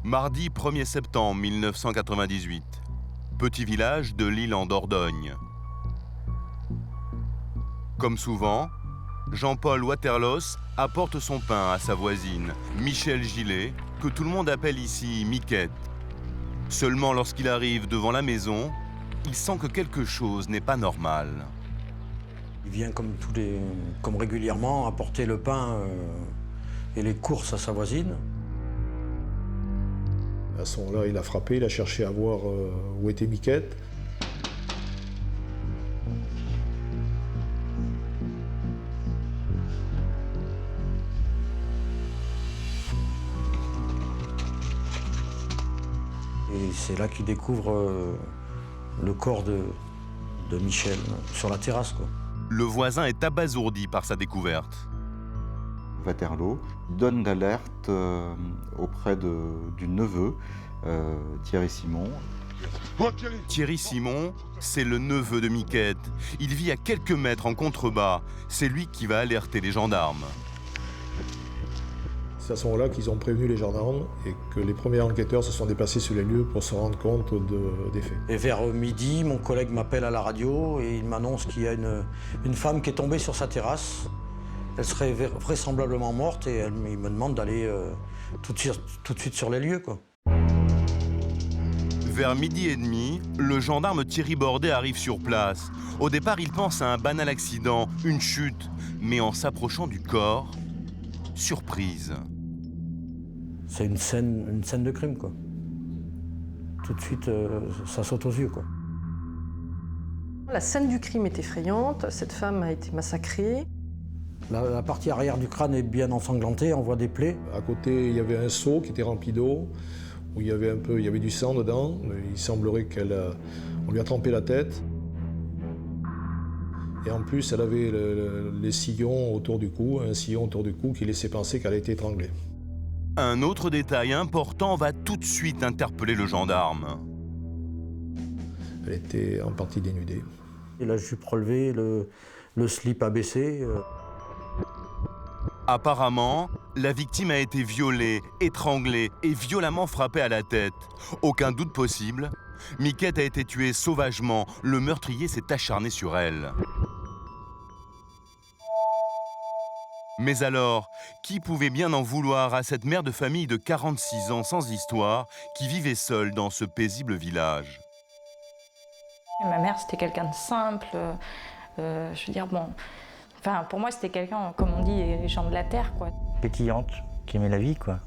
Mardi 1er septembre 1998. Petit village de l'île en Dordogne. Comme souvent, Jean-Paul Waterlos apporte son pain à sa voisine, Michel Gillet, que tout le monde appelle ici Miquette. Seulement lorsqu'il arrive devant la maison, il sent que quelque chose n'est pas normal. Il vient comme régulièrement apporter le pain et les courses à sa voisine. À ce moment-là, il a frappé, il a cherché à voir où était Miquette. Et c'est là qu'il découvre le corps de Michel sur la terrasse, quoi. Le voisin est abasourdi par sa découverte. Waterlos donne l'alerte auprès du neveu, Thierry Simon. Thierry Simon, c'est le neveu de Miquette. Il vit à quelques mètres en contrebas. C'est lui qui va alerter les gendarmes. C'est à ce moment-là qu'ils ont prévenu les gendarmes et que les premiers enquêteurs se sont déplacés sur les lieux pour se rendre compte des faits. Et vers midi, mon collègue m'appelle à la radio et il m'annonce qu'il y a une femme qui est tombée sur sa terrasse. Elle serait vraisemblablement morte et il me demande d'aller tout de suite sur les lieux, quoi. Vers midi et demi, le gendarme Thierry Bordet arrive sur place. Au départ, il pense à un banal accident, une chute. Mais en s'approchant du corps, surprise. C'est une scène de crime, quoi. Tout de suite, ça saute aux yeux, quoi. La scène du crime est effrayante. Cette femme a été massacrée. La partie arrière du crâne est bien ensanglantée, on voit des plaies. À côté, il y avait un seau qui était rempli d'eau, où il y avait du sang dedans. Il semblerait qu'on lui a trempé la tête. Et en plus, elle avait les sillons autour du cou, un sillon autour du cou qui laissait penser qu'elle a été étranglée. Un autre détail important va tout de suite interpeller le gendarme. Elle était en partie dénudée. Et la jupe relevée, le slip abaissé. Apparemment, la victime a été violée, étranglée et violemment frappée à la tête. Aucun doute possible, Miquette a été tuée sauvagement. Le meurtrier s'est acharné sur elle. Mais alors, qui pouvait bien en vouloir à cette mère de famille de 46 ans sans histoire qui vivait seule dans ce paisible village? Ma mère, c'était quelqu'un de simple. Je veux dire, bon... Enfin, pour moi, c'était quelqu'un, comme on dit, les gens de la terre, quoi. Pétillante, qui aimait la vie, quoi.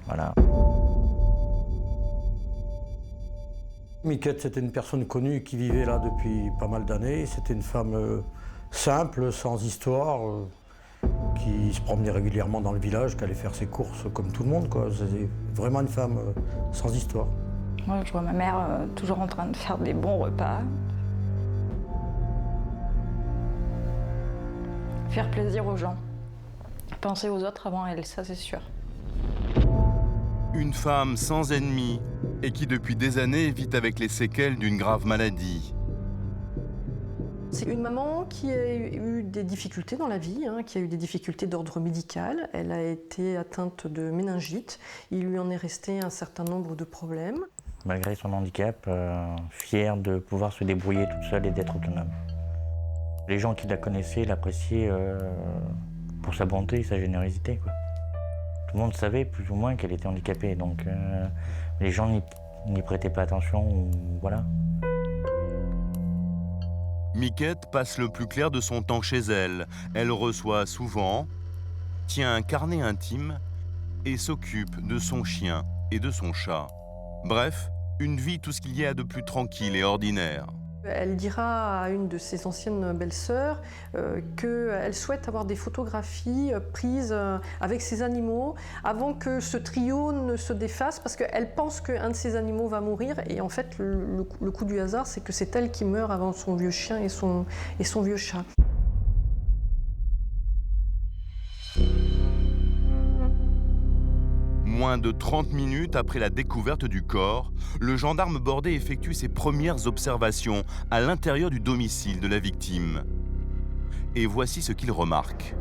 Voilà. Miquette, c'était une personne connue qui vivait là depuis pas mal d'années. C'était une femme simple, sans histoire, qui se promenait régulièrement dans le village, qui allait faire ses courses comme tout le monde, quoi. C'était vraiment une femme sans histoire. Moi, je vois ma mère toujours en train de faire des bons repas. Faire plaisir aux gens. Penser aux autres avant elle, ça c'est sûr. Une femme sans ennemis et qui depuis des années vit avec les séquelles d'une grave maladie. C'est une maman qui a eu des difficultés dans la vie, qui a eu des difficultés d'ordre médical. Elle a été atteinte de méningite. Il lui en est resté un certain nombre de problèmes. Malgré son handicap, fière de pouvoir se débrouiller toute seule et d'être autonome. Les gens qui la connaissaient l'appréciaient pour sa bonté et sa générosité, quoi. Tout le monde savait plus ou moins qu'elle était handicapée, donc les gens n'y prêtaient pas attention, ou voilà. Miquette passe le plus clair de son temps chez elle. Elle reçoit souvent, tient un carnet intime et s'occupe de son chien et de son chat. Bref, une vie tout ce qu'il y a de plus tranquille et ordinaire. Elle dira à une de ses anciennes belles-sœurs qu'elle souhaite avoir des photographies prises avec ses animaux avant que ce trio ne se défasse, parce qu'elle pense qu'un de ses animaux va mourir. Et en fait, le coup du hasard, c'est que c'est elle qui meurt avant son vieux chien et son vieux chat. Moins de 30 minutes après la découverte du corps, le gendarme Bordet effectue ses premières observations à l'intérieur du domicile de la victime. Et voici ce qu'il remarque.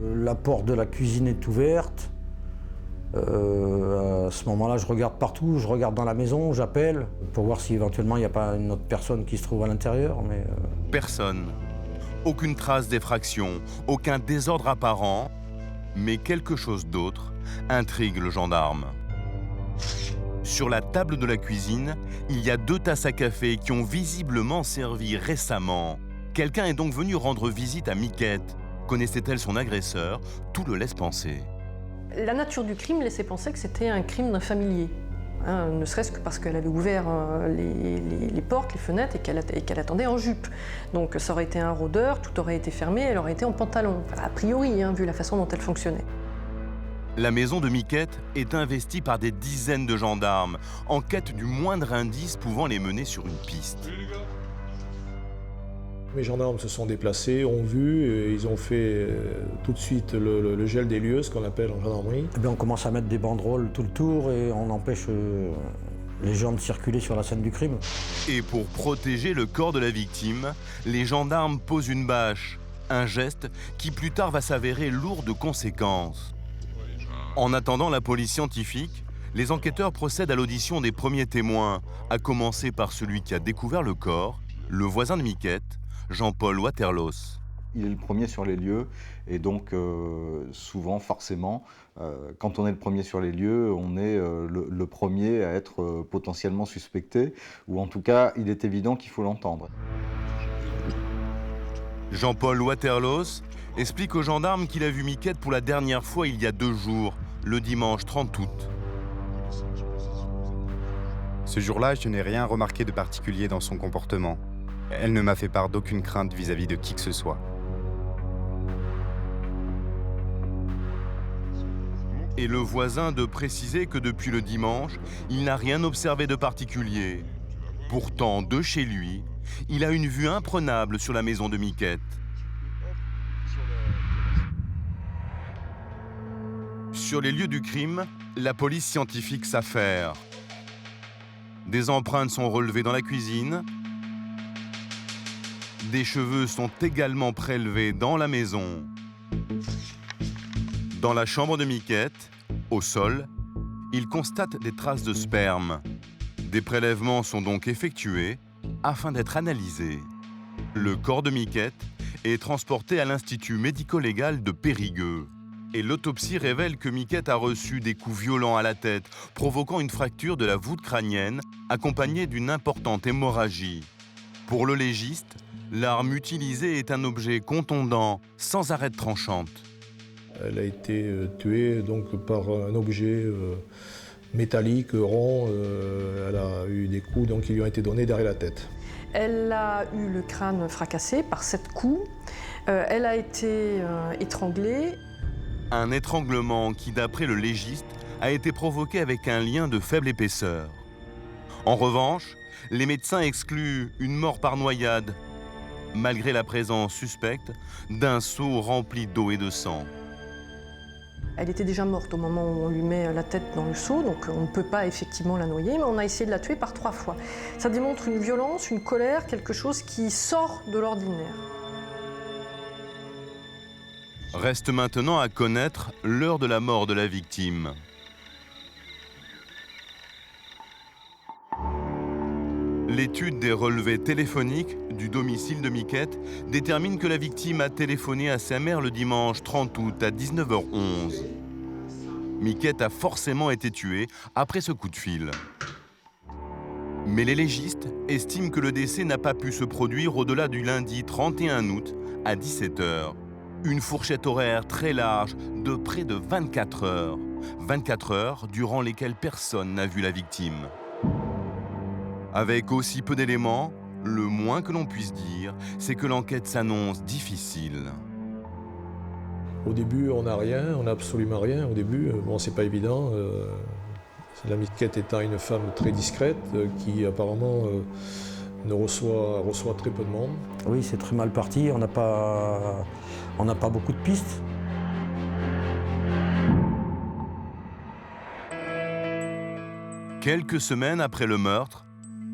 La porte de la cuisine est ouverte. À ce moment-là, je regarde partout, je regarde dans la maison, j'appelle pour voir si éventuellement il n'y a pas une autre personne qui se trouve à l'intérieur. Mais Personne. Aucune trace d'effraction, aucun désordre apparent, mais quelque chose d'autre intrigue le gendarme. Sur la table de la cuisine, il y a 2 tasses à café qui ont visiblement servi récemment. Quelqu'un est donc venu rendre visite à Miquette. Connaissait-elle son agresseur? Tout le laisse penser. La nature du crime laissait penser que c'était un crime d'un familier. Ne serait-ce que parce qu'elle avait ouvert les portes, les fenêtres et qu'elle attendait en jupe. Donc ça aurait été un rôdeur, tout aurait été fermé, elle aurait été en pantalon. Enfin, a priori, vu la façon dont elle fonctionnait. La maison de Miquette est investie par des dizaines de gendarmes en quête du moindre indice pouvant les mener sur une piste. Les gendarmes se sont déplacés, ont vu, et ils ont fait tout de suite le gel des lieux, ce qu'on appelle en gendarmerie. eh bien, on commence à mettre des banderoles tout le tour et on empêche les gens de circuler sur la scène du crime. Et pour protéger le corps de la victime, les gendarmes posent une bâche, un geste qui plus tard va s'avérer lourd de conséquences. En attendant la police scientifique, les enquêteurs procèdent à l'audition des premiers témoins, à commencer par celui qui a découvert le corps, le voisin de Miquette, Jean-Paul Waterlos. Il est le premier sur les lieux et donc souvent, forcément, quand on est le premier sur les lieux, on est le premier à être potentiellement suspecté, ou en tout cas, il est évident qu'il faut l'entendre. Jean-Paul Waterlos explique aux gendarmes qu'il a vu Miquette pour la dernière fois il y a 2 jours, le dimanche 30 août. Ce jour-là, je n'ai rien remarqué de particulier dans son comportement. Elle ne m'a fait part d'aucune crainte vis-à-vis de qui que ce soit. Et le voisin de préciser que depuis le dimanche, il n'a rien observé de particulier. Pourtant, de chez lui, il a une vue imprenable sur la maison de Miquette. Sur les lieux du crime, la police scientifique s'affaire. Des empreintes sont relevées dans la cuisine. Des cheveux sont également prélevés dans la maison. Dans la chambre de Miquette, au sol, ils constatent des traces de sperme. Des prélèvements sont donc effectués afin d'être analysés. Le corps de Miquette est transporté à l'Institut médico-légal de Périgueux. Et l'autopsie révèle que Miquette a reçu des coups violents à la tête, provoquant une fracture de la voûte crânienne, accompagnée d'une importante hémorragie. Pour le légiste, l'arme utilisée est un objet contondant, sans arête tranchante. Elle a été tuée donc par un objet métallique, rond. Elle a eu des coups donc, qui lui ont été donnés derrière la tête. Elle a eu le crâne fracassé par 7 coups. Elle a été étranglée. Un étranglement qui, d'après le légiste, a été provoqué avec un lien de faible épaisseur. En revanche, les médecins excluent une mort par noyade, malgré la présence suspecte d'un seau rempli d'eau et de sang. Elle était déjà morte au moment où on lui met la tête dans le seau, donc on ne peut pas effectivement la noyer, mais on a essayé de la tuer par 3 fois. Ça démontre une violence, une colère, quelque chose qui sort de l'ordinaire. Reste maintenant à connaître l'heure de la mort de la victime. L'étude des relevés téléphoniques du domicile de Miquette détermine que la victime a téléphoné à sa mère le dimanche 30 août à 19h11. Miquette a forcément été tuée après ce coup de fil. Mais les légistes estiment que le décès n'a pas pu se produire au-delà du lundi 31 août à 17h. Une fourchette horaire très large de près de 24 heures. 24 heures durant lesquelles personne n'a vu la victime. Avec aussi peu d'éléments, le moins que l'on puisse dire, c'est que l'enquête s'annonce difficile. Au début, on n'a rien, on n'a absolument rien. Au début, bon, c'est pas évident. La Miquette étant une femme très discrète, qui apparemment ne reçoit très peu de monde. Oui, c'est très mal parti, on n'a pas beaucoup de pistes. Quelques semaines après le meurtre,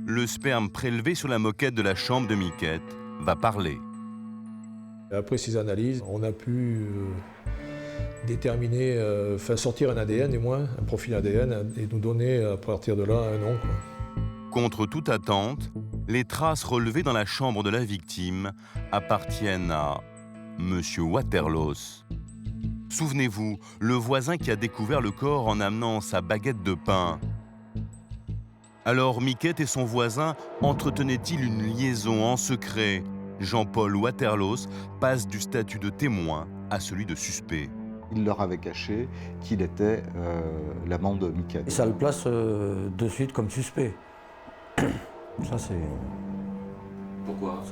le sperme prélevé sur la moquette de la chambre de Miquette va parler. Après ces analyses, on a pu déterminer, sortir un ADN du moins, un profil ADN, et nous donner à partir de là un nom, quoi. Contre toute attente, les traces relevées dans la chambre de la victime appartiennent à Monsieur Waterlos. Souvenez-vous, le voisin qui a découvert le corps en amenant sa baguette de pain. Alors Miquette et son voisin entretenaient-ils une liaison en secret? Jean-Paul Waterlos passe du statut de témoin à celui de suspect. Il leur avait caché qu'il était l'amant de Miquette. Et ça le place de suite comme suspect. Ça, c'est... Pourquoi?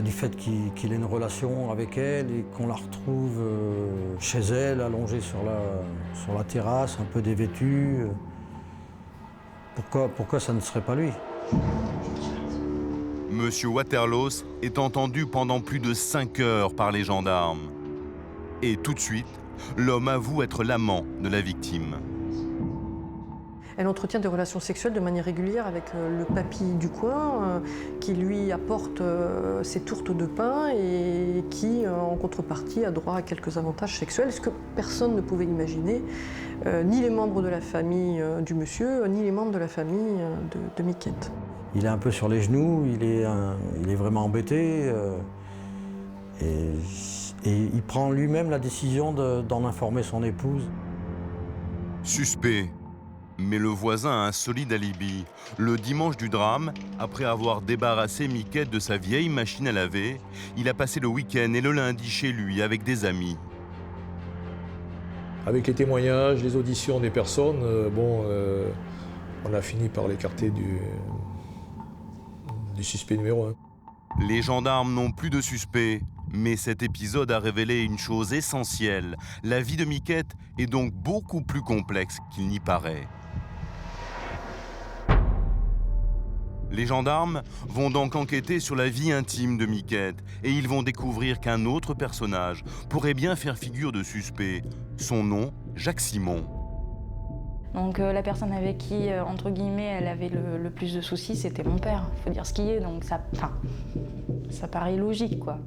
Du fait qu'il ait une relation avec elle et qu'on la retrouve chez elle, allongée sur la terrasse, un peu dévêtue. Pourquoi ça ne serait pas lui? Monsieur Waterlos est entendu pendant plus de 5 heures par les gendarmes. Et tout de suite, l'homme avoue être l'amant de la victime. Elle entretient des relations sexuelles de manière régulière avec le papy du coin, qui lui apporte ses tourtes de pain et qui, en contrepartie, a droit à quelques avantages sexuels, ce que personne ne pouvait imaginer, ni les membres de la famille du monsieur, ni les membres de la famille de Miquette. Il est un peu sur les genoux, il est vraiment embêté, et il prend lui-même la décision d'en informer son épouse. Suspect. Mais le voisin a un solide alibi. Le dimanche du drame, après avoir débarrassé Miquette de sa vieille machine à laver, il a passé le week-end et le lundi chez lui avec des amis. Avec les témoignages, les auditions des personnes, on a fini par l'écarter du suspect numéro 1. Les gendarmes n'ont plus de suspect, mais cet épisode a révélé une chose essentielle. La vie de Miquette est donc beaucoup plus complexe qu'il n'y paraît. Les gendarmes vont donc enquêter sur la vie intime de Miquette et ils vont découvrir qu'un autre personnage pourrait bien faire figure de suspect. Son nom, Jacques Simon. Donc la personne avec qui, entre guillemets, elle avait le plus de soucis, c'était mon père. Il faut dire ce qui est, donc ça paraît logique, quoi.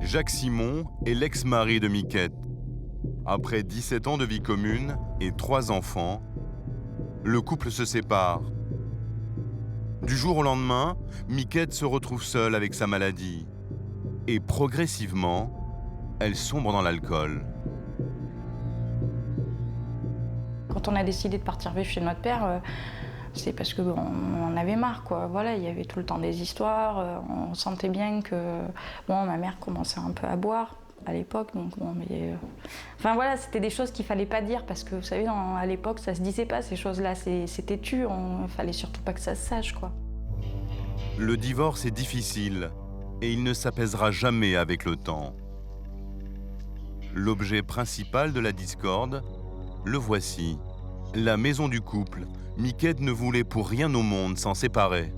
Jacques Simon est l'ex-mari de Miquette. Après 17 ans de vie commune et 3 enfants, le couple se sépare. Du jour au lendemain, Miquette se retrouve seule avec sa maladie. Et progressivement, elle sombre dans l'alcool. Quand on a décidé de partir vivre chez notre père, c'est parce qu'on en avait marre, quoi. Voilà, il y avait tout le temps des histoires. On sentait bien que ma mère commençait un peu à boire à l'époque. Donc enfin voilà, c'était des choses qu'il fallait pas dire parce que vous savez, à l'époque, ça se disait pas ces choses-là. C'était têtu. Il fallait surtout pas que ça se sache, quoi. Le divorce est difficile et il ne s'apaisera jamais avec le temps. L'objet principal de la discorde, le voici. La maison du couple. Miquette ne voulait pour rien au monde s'en séparer.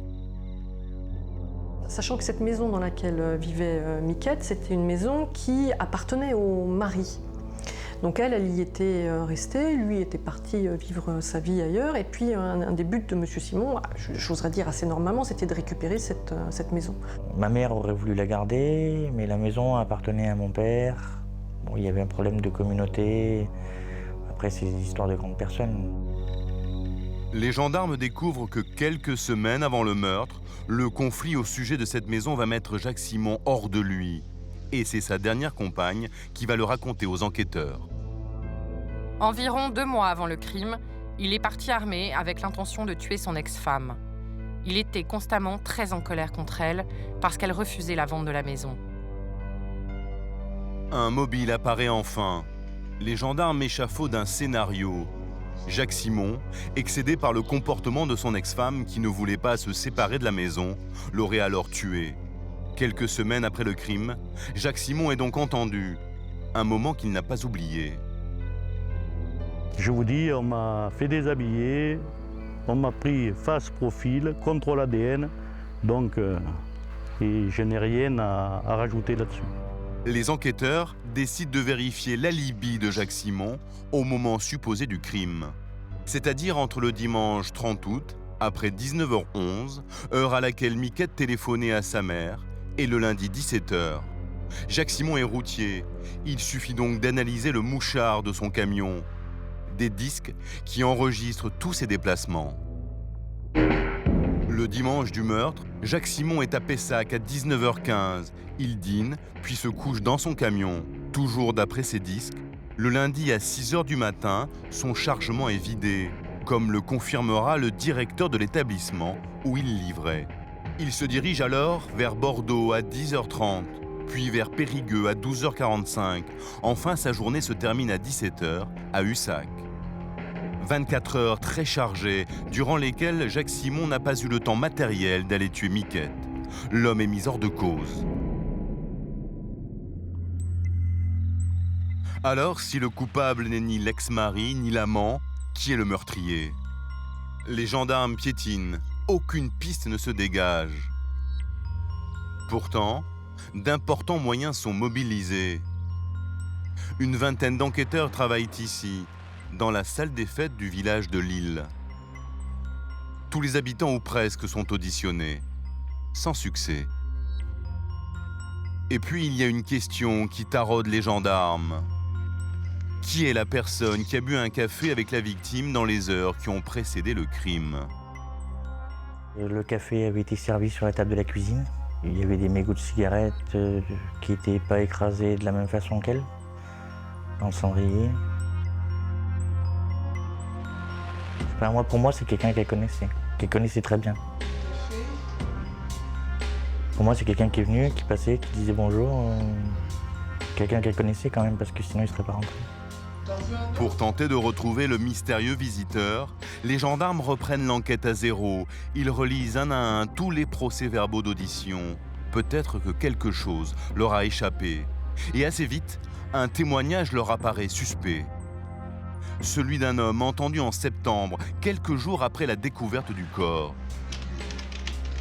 Sachant que cette maison dans laquelle vivait Miquette, c'était une maison qui appartenait au mari. Donc elle y était restée, lui était parti vivre sa vie ailleurs. Et puis un des buts de M. Simon, j'oserais dire assez normalement, c'était de récupérer cette maison. Ma mère aurait voulu la garder, mais la maison appartenait à mon père. Bon, il y avait un problème de communauté. Après, c'est des histoires de grandes personnes. Les gendarmes découvrent que quelques semaines avant le meurtre, le conflit au sujet de cette maison va mettre Jacques Simon hors de lui. Et c'est sa dernière compagne qui va le raconter aux enquêteurs. Environ 2 mois avant le crime, il est parti armé avec l'intention de tuer son ex-femme. Il était constamment très en colère contre elle parce qu'elle refusait la vente de la maison. Un mobile apparaît enfin. Les gendarmes échafaudent un scénario. Jacques Simon, excédé par le comportement de son ex-femme qui ne voulait pas se séparer de la maison, l'aurait alors tué. Quelques semaines après le crime, Jacques Simon est donc entendu. Un moment qu'il n'a pas oublié. Je vous dis, on m'a fait déshabiller, on m'a pris face profil, contrôle ADN, donc et je n'ai rien à rajouter là-dessus. Les enquêteurs décident de vérifier l'alibi de Jacques Simon au moment supposé du crime. C'est-à-dire entre le dimanche 30 août, après 19h11, heure à laquelle Miquette téléphonait à sa mère, et le lundi 17h. Jacques Simon est routier. Il suffit donc d'analyser le mouchard de son camion. Des disques qui enregistrent tous ses déplacements. Le dimanche du meurtre, Jacques Simon est à Pessac à 19h15. Il dîne, puis se couche dans son camion. Toujours d'après ses disques, le lundi à 6h du matin, son chargement est vidé, comme le confirmera le directeur de l'établissement où il livrait. Il se dirige alors vers Bordeaux à 10h30, puis vers Périgueux à 12h45. Enfin, sa journée se termine à 17h à Ussac. 24 heures très chargées, durant lesquelles Jacques Simon n'a pas eu le temps matériel d'aller tuer Miquette. L'homme est mis hors de cause. Alors, si le coupable n'est ni l'ex-mari, ni l'amant, qui est le meurtrier? Les gendarmes piétinent, aucune piste ne se dégage. Pourtant, d'importants moyens sont mobilisés. Une vingtaine d'enquêteurs travaillent ici, dans la salle des fêtes du village de Lille. Tous les habitants ou presque sont auditionnés, sans succès. Et puis il y a une question qui taraude les gendarmes. Qui est la personne qui a bu un café avec la victime dans les heures qui ont précédé le crime? Le café avait été servi sur la table de la cuisine. Il y avait des mégots de cigarettes qui n'étaient pas écrasés de la même façon qu'elle, dans le cendrier. Enfin, pour moi, c'est quelqu'un qu'elle connaissait très bien. Pour moi, c'est quelqu'un qui est venu, qui passait, qui disait bonjour. Quelqu'un qu'elle connaissait quand même, parce que sinon, il ne serait pas rentré. Pour tenter de retrouver le mystérieux visiteur, les gendarmes reprennent l'enquête à zéro. Ils relisent un à un tous les procès-verbaux d'audition. Peut-être que quelque chose leur a échappé. Et assez vite, un témoignage leur apparaît suspect. Celui d'un homme entendu en septembre, quelques jours après la découverte du corps.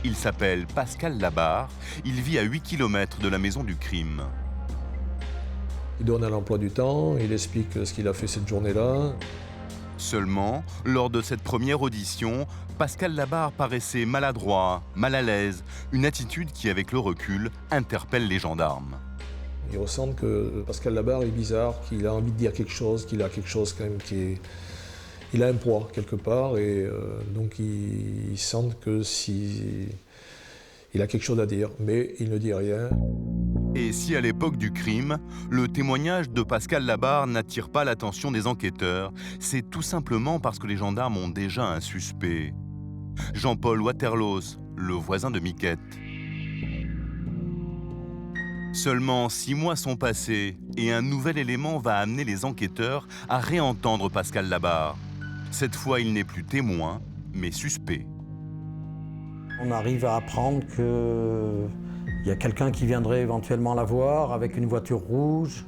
Il s'appelle Pascal Labarre. Il vit à 8 km de la maison du crime. Il donne un emploi du temps, il explique ce qu'il a fait cette journée-là. Seulement, lors de cette première audition, Pascal Labarre paraissait maladroit, mal à l'aise, une attitude qui, avec le recul, interpelle les gendarmes. Ils ressentent que Pascal Labarre est bizarre, qu'il a envie de dire quelque chose, qu'il a quelque chose quand même qui est... Il a un poids quelque part et donc ils sentent que si... il a quelque chose à dire, mais il ne dit rien. Et si à l'époque du crime, le témoignage de Pascal Labarre n'attire pas l'attention des enquêteurs, c'est tout simplement parce que les gendarmes ont déjà un suspect. Jean-Paul Waterlos, le voisin de Miquette. Seulement 6 mois sont passés et un nouvel élément va amener les enquêteurs à réentendre Pascal Labarre. Cette fois, il n'est plus témoin, mais suspect. On arrive à apprendre qu'il y a quelqu'un qui viendrait éventuellement la voir avec une voiture rouge.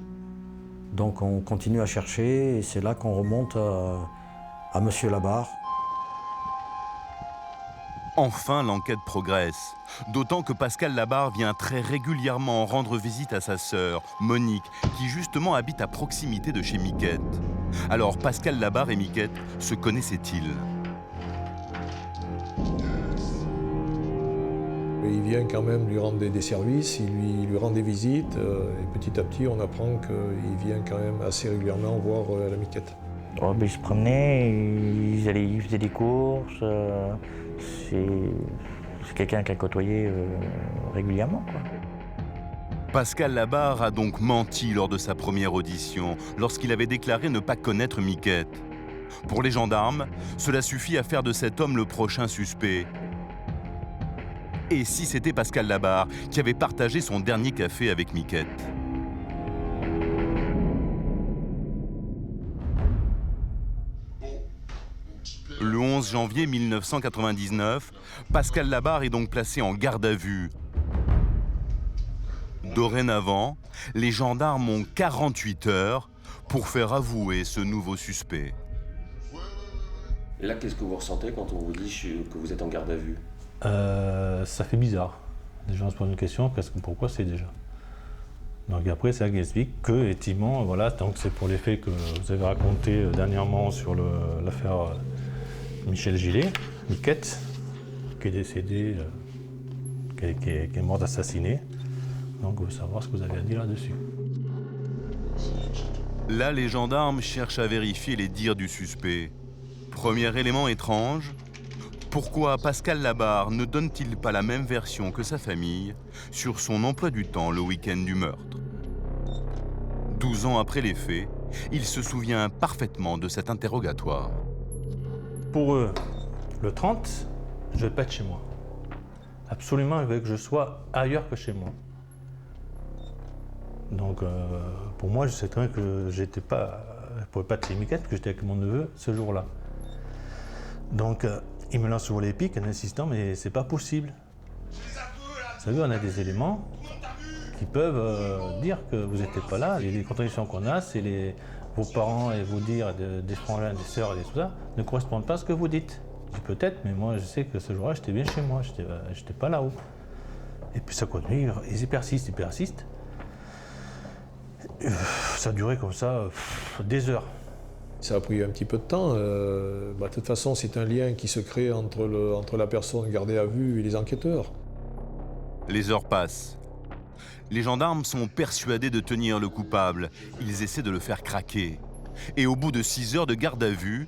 Donc on continue à chercher et c'est là qu'on remonte à Monsieur Labarre. Enfin, l'enquête progresse. D'autant que Pascal Labarre vient très régulièrement rendre visite à sa sœur, Monique, qui justement habite à proximité de chez Miquette. Alors Pascal Labarre et Miquette se connaissaient-ils? Il vient quand même lui rendre des services, il lui rend des visites et petit à petit on apprend qu'il vient quand même assez régulièrement voir la Miquette. Oh, ben, ils se promenaient, ils faisaient des courses. C'est quelqu'un qu'elle côtoyait régulièrement, quoi. Pascal Labarre a donc menti lors de sa première audition, lorsqu'il avait déclaré ne pas connaître Miquette. Pour les gendarmes, cela suffit à faire de cet homme le prochain suspect. Et si c'était Pascal Labarre qui avait partagé son dernier café avec Miquette? Le 11 janvier 1999, Pascal Labarre est donc placé en garde à vue. Dorénavant, les gendarmes ont 48 heures pour faire avouer ce nouveau suspect. Là, qu'est-ce que vous ressentez quand on vous dit que vous êtes en garde à vue? Ça fait bizarre. Déjà, on se pose une question, pourquoi c'est déjà? Donc après, ça explique que, effectivement, voilà, donc c'est pour les faits que vous avez raconté dernièrement sur l'affaire Michel Gillet, Miquette, qui est décédée, qui est morte assassinée. Donc on veut savoir ce que vous avez à dire là-dessus. Là, les gendarmes cherchent à vérifier les dires du suspect. Premier élément étrange, pourquoi Pascal Labarre ne donne-t-il pas la même version que sa famille sur son emploi du temps le week-end du meurtre? 12 ans après les faits, il se souvient parfaitement de cet interrogatoire. Pour eux, le 30, je ne vais pas être chez moi. Absolument, ils veulent que je sois ailleurs que chez moi. Donc, pour moi, je sais très bien que je ne pouvais pas être chez Miquette, que j'étais avec mon neveu ce jour-là. Donc, il me lance sur les pics en insistant, mais c'est pas possible. Vous savez, on a des éléments qui peuvent dire que vous n'étiez pas là. Et les contradictions qu'on a, c'est vos parents et vos dires des frangins, des sœurs et tout ça ne correspondent pas à ce que vous dites. Je dis peut-être, mais moi je sais que ce jour-là, j'étais bien chez moi, j'étais pas là-haut. Et puis ça continue, ils persistent. Ça a duré comme ça des heures. Ça a pris un petit peu de temps. De toute façon, c'est un lien qui se crée entre la personne gardée à vue et les enquêteurs. Les heures passent. Les gendarmes sont persuadés de tenir le coupable. Ils essaient de le faire craquer. Et au bout de 6 heures de garde à vue,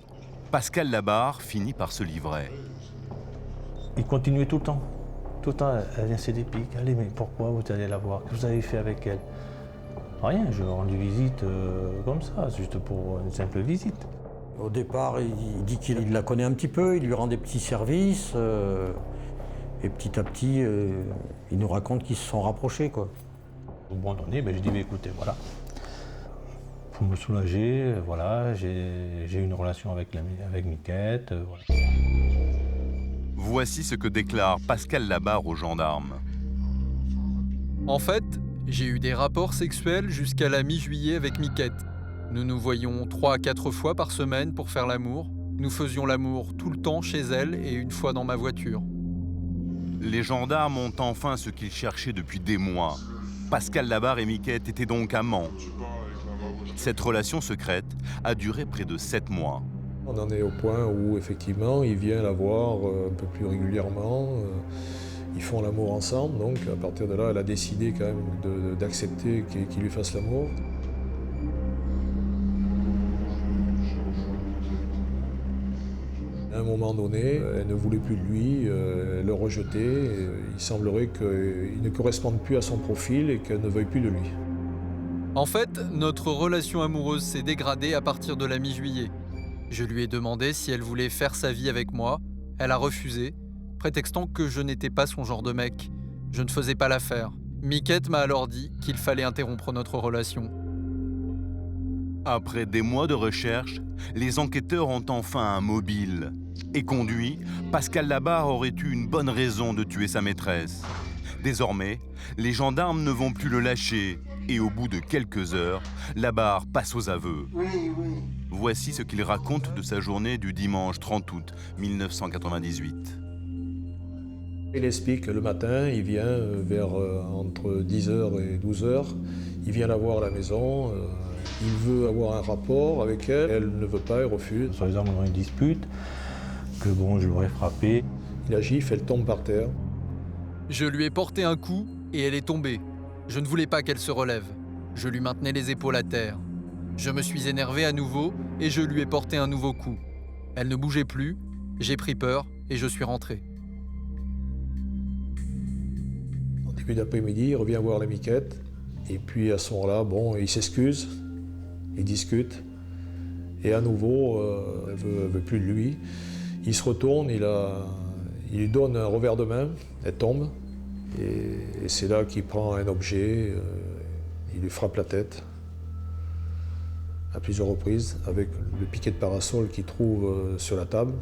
Pascal Labarre finit par se livrer. Il continuait tout le temps. Tout le temps, elle vient des pics. Allez, mais pourquoi vous allez la voir? Que vous avez fait avec elle? Rien, je lui ai rendu visite comme ça, juste pour une simple visite. Au départ, il dit qu'il la connaît un petit peu, il lui rend des petits services. Et petit à petit, il nous raconte qu'ils se sont rapprochés, quoi. Au moment donné, je dis, écoutez, voilà. Pour me soulager, voilà, j'ai une relation avec Miquette, voilà. Voici ce que déclare Pascal Labarre aux gendarmes. En fait, j'ai eu des rapports sexuels jusqu'à la mi-juillet avec Miquette. Nous nous voyions 3 à 4 fois par semaine pour faire l'amour. Nous faisions l'amour tout le temps chez elle et une fois dans ma voiture. Les gendarmes ont enfin ce qu'ils cherchaient depuis des mois. Pascal Labarre et Miquette étaient donc amants. Cette relation secrète a duré près de 7 mois. On en est au point où, effectivement, il vient la voir un peu plus régulièrement. Ils font l'amour ensemble, donc à partir de là, elle a décidé quand même d'accepter qu'il lui fasse l'amour. À un moment donné, elle ne voulait plus de lui, elle le rejetait. Il semblerait qu'il ne corresponde plus à son profil et qu'elle ne veuille plus de lui. En fait, notre relation amoureuse s'est dégradée à partir de la mi-juillet. Je lui ai demandé si elle voulait faire sa vie avec moi. Elle a refusé, prétextant que je n'étais pas son genre de mec. Je ne faisais pas l'affaire. Miquette m'a alors dit qu'il fallait interrompre notre relation. Après des mois de recherche, les enquêteurs ont enfin un mobile. Et conduit, Pascal Labarre aurait eu une bonne raison de tuer sa maîtresse. Désormais, les gendarmes ne vont plus le lâcher. Et au bout de quelques heures, Labarre passe aux aveux. Oui. Voici ce qu'il raconte de sa journée du dimanche 30 août 1998. Il explique que le matin, il vient vers entre 10h et 12h. Il vient la voir à la maison. Il veut avoir un rapport avec elle. Elle ne veut pas, elle refuse. Sur les armes, on a une dispute, que bon, je l'aurais frappée. Il la gifle, elle tombe par terre. Je lui ai porté un coup et elle est tombée. Je ne voulais pas qu'elle se relève. Je lui maintenais les épaules à terre. Je me suis énervé à nouveau et je lui ai porté un nouveau coup. Elle ne bougeait plus, j'ai pris peur et je suis rentré. En début d'après-midi, il revient voir la Miquette. Et puis à ce moment-là, bon, il s'excuse, il discute. Et à nouveau, elle veut plus de lui. Il se retourne, il lui donne un revers de main, elle tombe. Et c'est là qu'il prend un objet, il lui frappe la tête à plusieurs reprises avec le piquet de parasol qu'il trouve sur la table.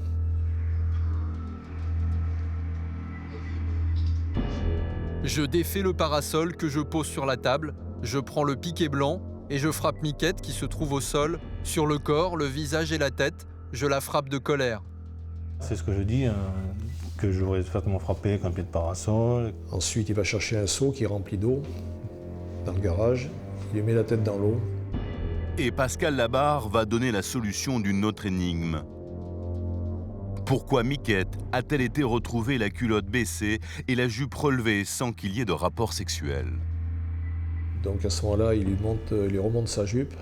Je défais le parasol que je pose sur la table, je prends le piquet blanc et je frappe Miquette qui se trouve au sol, sur le corps, le visage et la tête. Je la frappe de colère. C'est ce que je dis, que j'aurais certainement frappé avec un pied de parasol. Ensuite, il va chercher un seau qui est rempli d'eau dans le garage. Il lui met la tête dans l'eau. Et Pascal Labarre va donner la solution d'une autre énigme. Pourquoi Miquette a-t-elle été retrouvée la culotte baissée et la jupe relevée sans qu'il y ait de rapport sexuel? Donc à ce moment-là, il lui remonte sa jupe,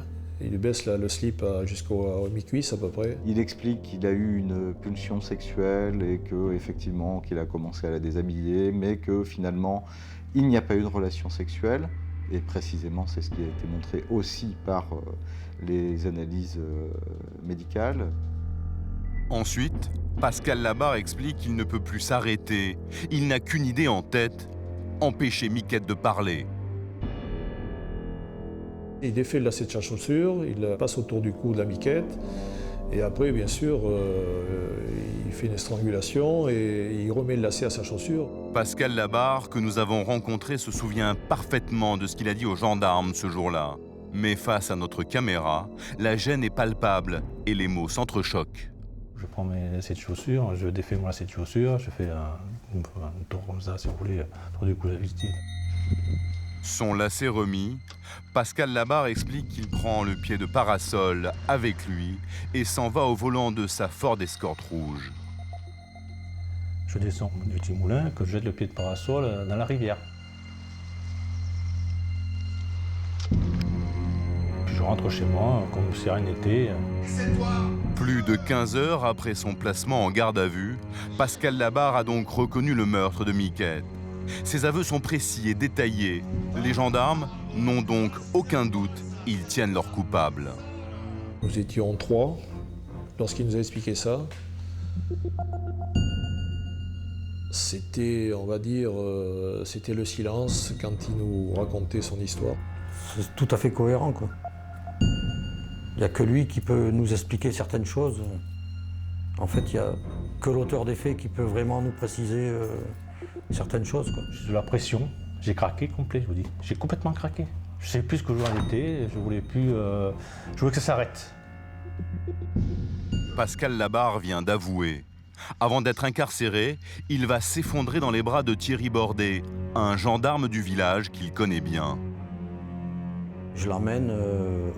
il lui baisse le slip jusqu'au mi-cuisse à peu près. Il explique qu'il a eu une pulsion sexuelle et qu'effectivement qu'il a commencé à la déshabiller, mais que finalement il n'y a pas eu de relation sexuelle. Et précisément, c'est ce qui a été montré aussi par les analyses médicales. Ensuite, Pascal Labarre explique qu'il ne peut plus s'arrêter. Il n'a qu'une idée en tête, empêcher Miquette de parler. Il défait le lacet de sa chaussure, il passe autour du cou de la Miquette, et après, bien sûr, il fait une strangulation et il remet le lacet à sa chaussure. Pascal Labarre, que nous avons rencontré, se souvient parfaitement de ce qu'il a dit aux gendarmes ce jour-là. Mais face à notre caméra, la gêne est palpable et les mots s'entrechoquent. Je prends mes lacets de chaussures, je défais mon lacet de chaussures, je fais un tour comme ça, si vous voulez, autour du cou de la victime. Son lacet remis, Pascal Labarre explique qu'il prend le pied de parasol avec lui et s'en va au volant de sa Ford Escort rouge. Je descends du petit moulin, que je jette le pied de parasol dans la rivière. Puis je rentre chez moi, comme si rien n'était. Plus de 15 heures après son placement en garde à vue, Pascal Labarre a donc reconnu le meurtre de Miquette. Ses aveux sont précis et détaillés. Les gendarmes n'ont donc aucun doute, ils tiennent leur coupable. Nous étions 3 lorsqu'il nous a expliqué ça. C'était, on va dire, c'était le silence quand il nous racontait son histoire. C'est tout à fait cohérent, quoi. Il n'y a que lui qui peut nous expliquer certaines choses. En fait, il n'y a que l'auteur des faits qui peut vraiment nous préciser certaines choses, quoi. Sous la pression, j'ai craqué complet, je vous dis. J'ai complètement craqué. Je ne savais plus ce que je voulais arrêter, je voulais que ça s'arrête. Pascal Labarre vient d'avouer. Avant d'être incarcéré, il va s'effondrer dans les bras de Thierry Bordet, un gendarme du village qu'il connaît bien. Je l'emmène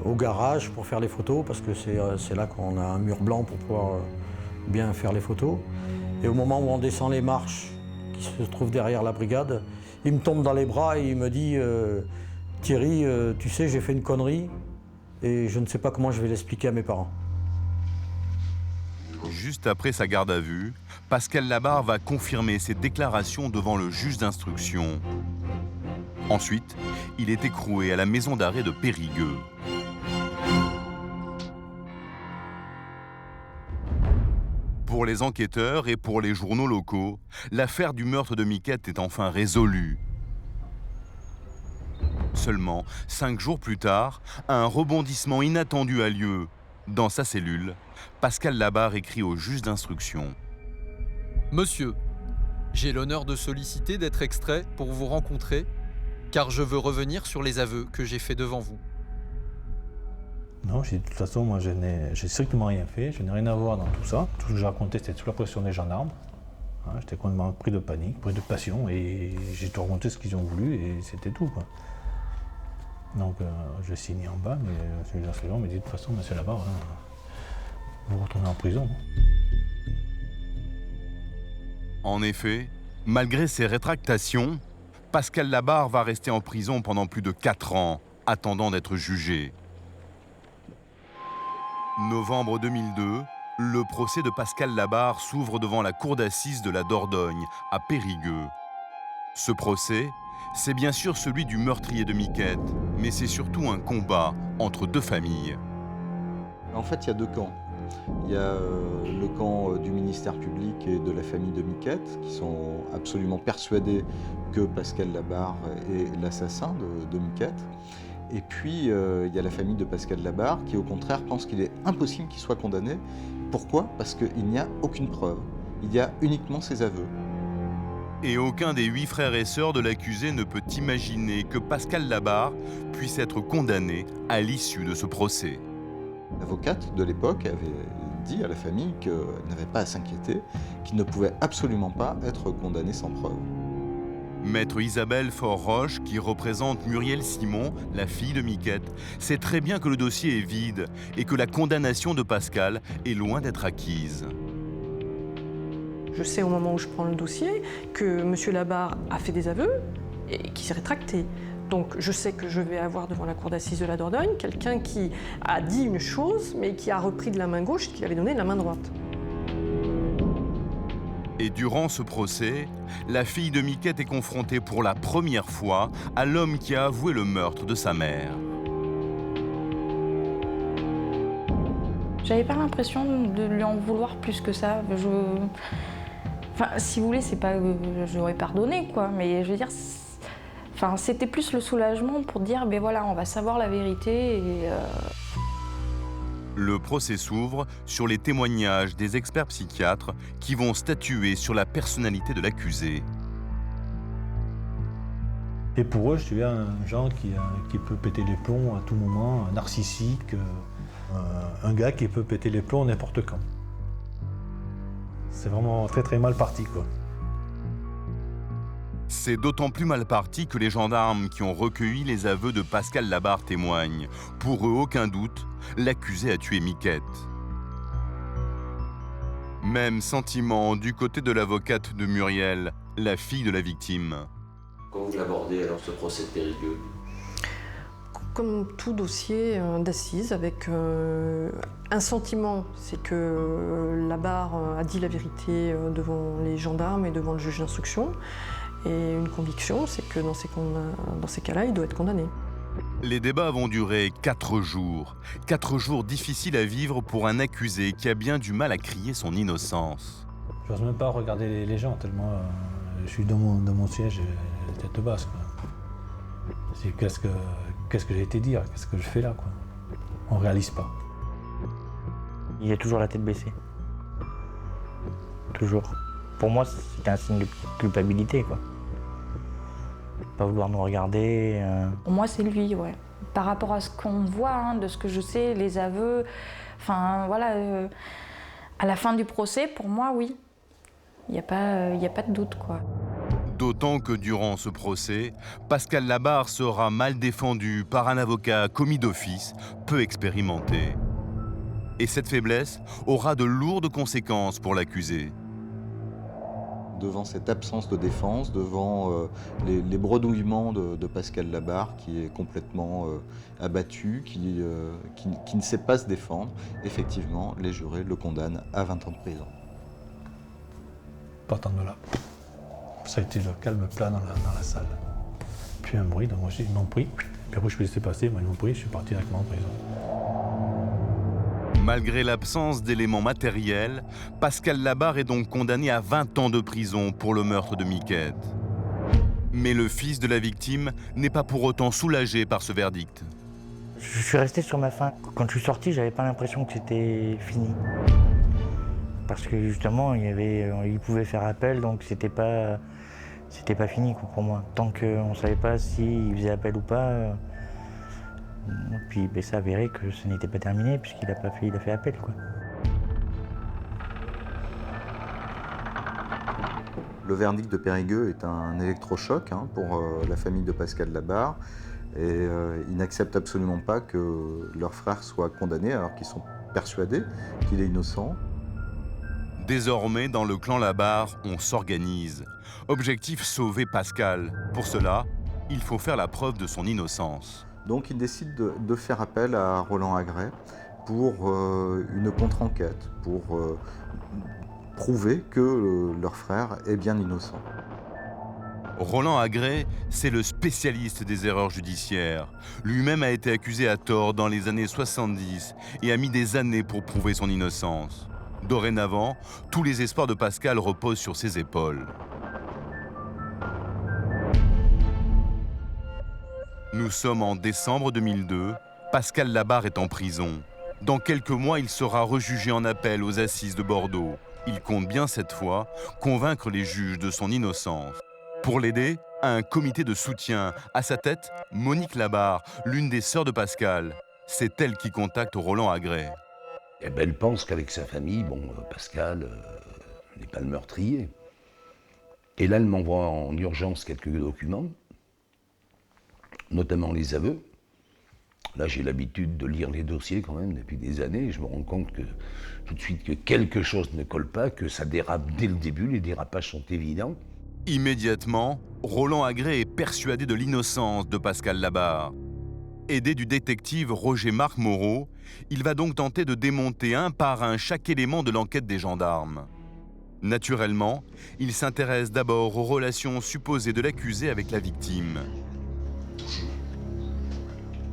au garage pour faire les photos, parce que c'est là qu'on a un mur blanc pour pouvoir bien faire les photos. Et au moment où on descend les marches, qui se trouvent derrière la brigade, il me tombe dans les bras et il me dit « Thierry, tu sais, j'ai fait une connerie et je ne sais pas comment je vais l'expliquer à mes parents. » Juste après sa garde à vue, Pascal Labarre va confirmer ses déclarations devant le juge d'instruction. Ensuite, il est écroué à la maison d'arrêt de Périgueux. Pour les enquêteurs et pour les journaux locaux, l'affaire du meurtre de Miquette est enfin résolue. Seulement, 5 jours plus tard, un rebondissement inattendu a lieu. Dans sa cellule, Pascal Labarre écrit au juge d'instruction. Monsieur, j'ai l'honneur de solliciter d'être extrait pour vous rencontrer, car je veux revenir sur les aveux que j'ai faits devant vous. Non, de toute façon, moi, j'ai strictement rien fait, je n'ai rien à voir dans tout ça. Tout ce que j'ai raconté, c'était sous la pression des gendarmes. Hein, j'étais complètement pris de panique, pris de passion, et j'ai tout raconté ce qu'ils ont voulu, et c'était tout, quoi. Donc, je signe en bas, mais celui d'instruction me dit de toute façon, monsieur Labarre, vous retournez en prison. En effet, malgré ses rétractations, Pascal Labarre va rester en prison pendant plus de 4 ans, attendant d'être jugé. Novembre 2002, le procès de Pascal Labarre s'ouvre devant la cour d'assises de la Dordogne, à Périgueux. Ce procès, c'est bien sûr celui du meurtrier de Miquette, mais c'est surtout un combat entre 2 familles. En fait, il y a 2 camps. Il y a le camp du ministère public et de la famille de Miquette, qui sont absolument persuadés que Pascal Labarre est l'assassin de Miquette. Et puis, il y a la famille de Pascal Labarre qui, au contraire, pense qu'il est impossible qu'il soit condamné. Pourquoi ? Parce qu'il n'y a aucune preuve. Il y a uniquement ses aveux. Et aucun des 8 frères et sœurs de l'accusé ne peut imaginer que Pascal Labarre puisse être condamné à l'issue de ce procès. L'avocate de l'époque avait dit à la famille qu'elle n'avait pas à s'inquiéter, qu'il ne pouvait absolument pas être condamné sans preuve. Maître Isabelle Faure-Roche, qui représente Muriel Simon, la fille de Miquette, sait très bien que le dossier est vide et que la condamnation de Pascal est loin d'être acquise. Je sais au moment où je prends le dossier que M. Labarre a fait des aveux et qu'il s'est rétracté. Donc je sais que je vais avoir devant la cour d'assises de la Dordogne quelqu'un qui a dit une chose, mais qui a repris de la main gauche, qui avait donné de la main droite. Et durant ce procès, la fille de Miquette est confrontée pour la première fois à l'homme qui a avoué le meurtre de sa mère. J'avais pas l'impression de lui en vouloir plus que ça. Enfin, si vous voulez, c'est pas que j'aurais pardonné, quoi, mais je veux dire, enfin, c'était plus le soulagement pour dire, ben voilà, on va savoir la vérité et... Le procès s'ouvre sur les témoignages des experts psychiatres qui vont statuer sur la personnalité de l'accusé. Et pour eux, je suis un genre qui peut péter les plombs à tout moment, un narcissique, un gars qui peut péter les plombs n'importe quand. C'est vraiment très très mal parti, quoi. C'est d'autant plus mal parti que les gendarmes qui ont recueilli les aveux de Pascal Labarre témoignent. Pour eux, aucun doute, l'accusé a tué Miquette. Même sentiment du côté de l'avocate de Muriel, la fille de la victime. Comment vous l'abordez alors, ce procès de Périgueux? Comme tout dossier d'assises, avec un sentiment, c'est que Labarre a dit la vérité devant les gendarmes et devant le juge d'instruction. Et une conviction, c'est que dans ces cas-là, il doit être condamné. Les débats vont durer 4 jours. 4 jours difficiles à vivre pour un accusé qui a bien du mal à crier son innocence. Je n'ose même pas regarder les gens, tellement je suis dans mon siège et tête basse, quoi. Qu'est-ce que j'ai été dire? Qu'est-ce que je fais là, quoi? On ne réalise pas. Il a toujours la tête baissée. Toujours. Pour moi, c'était un signe de culpabilité, quoi. Pas vouloir nous regarder. Moi, c'est lui, ouais. Par rapport à ce qu'on voit, hein, de ce que je sais, les aveux, enfin, voilà. À la fin du procès, pour moi, oui. Il n'y a pas de doute, quoi. D'autant que durant ce procès, Pascal Labarre sera mal défendu par un avocat commis d'office, peu expérimenté. Et cette faiblesse aura de lourdes conséquences pour l'accusé. Devant cette absence de défense, devant les bredouillements de Pascal Labarre, qui est complètement abattu, qui ne sait pas se défendre, effectivement, les jurés le condamnent à 20 ans de prison. Partant de là, ça a été le calme plat dans la salle. Puis un bruit, donc moi ils m'ont pris, puis après je suis laissé passer, moi ils m'ont pris, je suis parti directement en prison. Malgré l'absence d'éléments matériels, Pascal Labarre est donc condamné à 20 ans de prison pour le meurtre de Miquette. Mais le fils de la victime n'est pas pour autant soulagé par ce verdict. Je suis resté sur ma faim. Quand je suis sorti, j'avais pas l'impression que c'était fini. Parce que justement, il pouvait faire appel, donc c'était pas fini, quoi, pour moi. Tant qu'on ne savait pas s'il faisait appel ou pas. Puis ça avéré que ce n'était pas terminé puisqu'il a fait appel, quoi. Le verdict de Périgueux est un électrochoc pour la famille de Pascal Labarre et ils n'acceptent absolument pas que leur frère soit condamné alors qu'ils sont persuadés qu'il est innocent. Désormais, dans le clan Labarre, on s'organise. Objectif, sauver Pascal. Pour cela, il faut faire la preuve de son innocence. Donc ils décident de faire appel à Roland Agré pour une contre-enquête, pour prouver que leur frère est bien innocent. Roland Agré, c'est le spécialiste des erreurs judiciaires. Lui-même a été accusé à tort dans les années 70 et a mis des années pour prouver son innocence. Dorénavant, tous les espoirs de Pascal reposent sur ses épaules. Nous sommes en décembre 2002, Pascal Labarre est en prison. Dans quelques mois, il sera rejugé en appel aux assises de Bordeaux. Il compte bien cette fois convaincre les juges de son innocence. Pour l'aider, un comité de soutien. À sa tête, Monique Labarre, l'une des sœurs de Pascal. C'est elle qui contacte Roland Agré. Eh ben, elle pense qu'avec sa famille, Pascal n'est pas le meurtrier. Et là, elle m'envoie en urgence quelques documents, notamment les aveux. Là, j'ai l'habitude de lire les dossiers quand même depuis des années, et je me rends compte que tout de suite que quelque chose ne colle pas, que ça dérape dès le début, les dérapages sont évidents. Immédiatement, Roland Agré est persuadé de l'innocence de Pascal Labarre. Aidé du détective Roger-Marc Moreau, il va donc tenter de démonter un par un chaque élément de l'enquête des gendarmes. Naturellement, il s'intéresse d'abord aux relations supposées de l'accusé avec la victime.